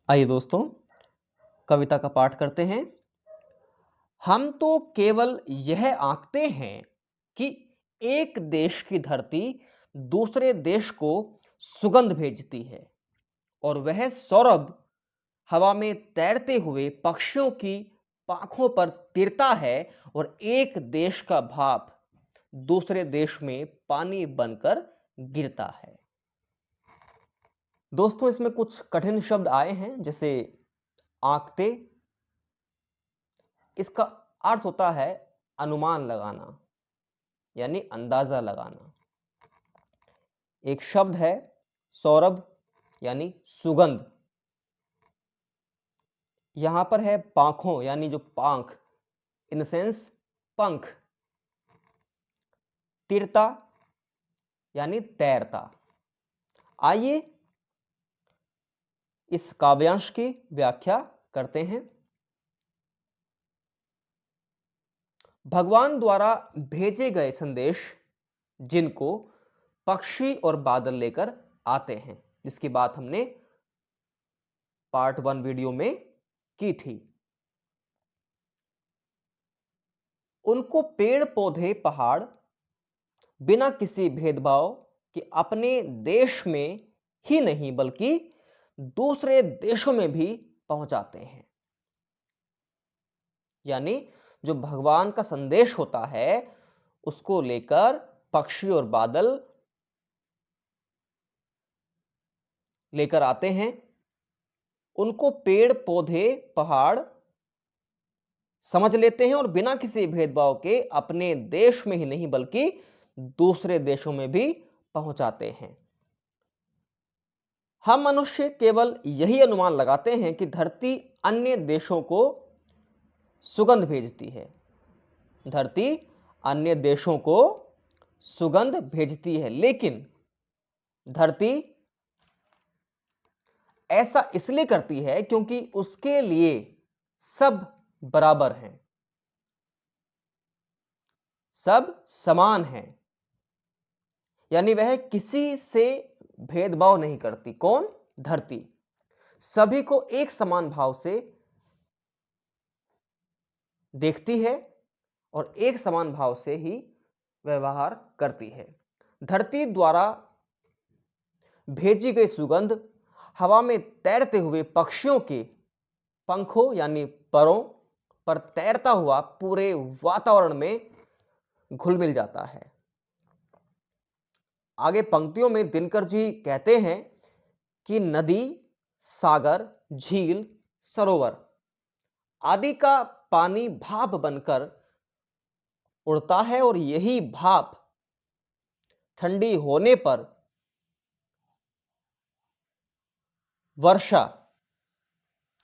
आइए दोस्तों, कविता का पाठ करते हैं। हम तो केवल यह आंकते हैं कि एक देश की धरती दूसरे देश को सुगंध भेजती है और वह सौरभ हवा में तैरते हुए पक्षियों की पांखों पर तिरता है और एक देश का भाप दूसरे देश में पानी बनकर गिरता है। दोस्तों, इसमें कुछ कठिन शब्द आए हैं, जैसे आंकते। इसका अर्थ होता है अनुमान लगाना, यानी अंदाजा लगाना। एक शब्द है सौरभ, यानी सुगंध। यहां पर है पांखों, यानी जो पांख, इन सेंस पंख। तिरता यानी तैरता। आइए इस काव्यांश की व्याख्या करते हैं। भगवान द्वारा भेजे गए संदेश जिनको पक्षी और बादल लेकर आते हैं, जिसकी बात हमने पार्ट 1 वीडियो में की थी। उनको पेड़ पौधे पहाड़ बिना किसी भेदभाव के अपने देश में ही नहीं बल्कि दूसरे देशों में भी पहुंचाते हैं। यानी जो भगवान का संदेश होता है उसको लेकर पक्षी और बादल लेकर आते हैं। उनको पेड़ पौधे पहाड़ समझ लेते हैं और बिना किसी भेदभाव के अपने देश में ही नहीं बल्कि दूसरे देशों में भी पहुंचाते हैं। हम मनुष्य केवल यही अनुमान लगाते हैं कि धरती अन्य देशों को सुगंध भेजती है। धरती अन्य देशों को सुगंध भेजती है, लेकिन धरती ऐसा इसलिए करती है क्योंकि उसके लिए सब बराबर हैं, सब समान हैं। यानी वह किसी से भेदभाव नहीं करती। कौन? धरती सभी को एक समान भाव से देखती है और एक समान भाव से ही व्यवहार करती है। धरती द्वारा भेजी गई सुगंध हवा में तैरते हुए पक्षियों के पंखों यानी परों पर तैरता हुआ पूरे वातावरण में घुल मिल जाता है। आगे पंक्तियों में दिनकर जी कहते हैं कि नदी, सागर, झील, सरोवर आदि का पानी भाप बनकर उड़ता है और यही भाप ठंडी होने पर वर्षा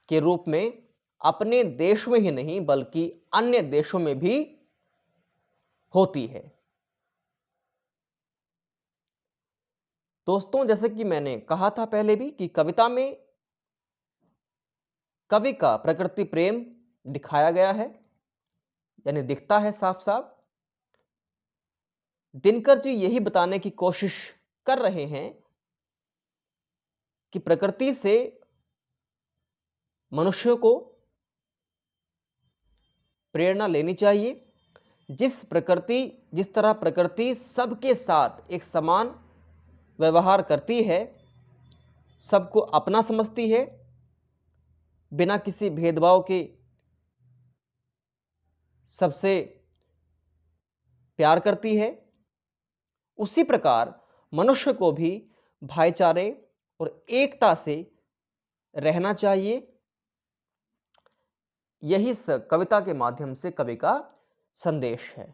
के रूप में अपने देश में ही नहीं बल्कि अन्य देशों में भी होती है। दोस्तों, जैसे कि मैंने कहा था पहले भी कि कविता में कवि का प्रकृति प्रेम दिखाया गया है, यानी दिखता है साफ साफ। दिनकर जी यही बताने की कोशिश कर रहे हैं कि प्रकृति से मनुष्यों को प्रेरणा लेनी चाहिए। जिस तरह प्रकृति सबके साथ एक समान व्यवहार करती है, सबको अपना समझती है, बिना किसी भेदभाव के सबसे प्यार करती है, उसी प्रकार मनुष्य को भी भाईचारे और एकता से रहना चाहिए। यही कविता के माध्यम से कवि का संदेश है।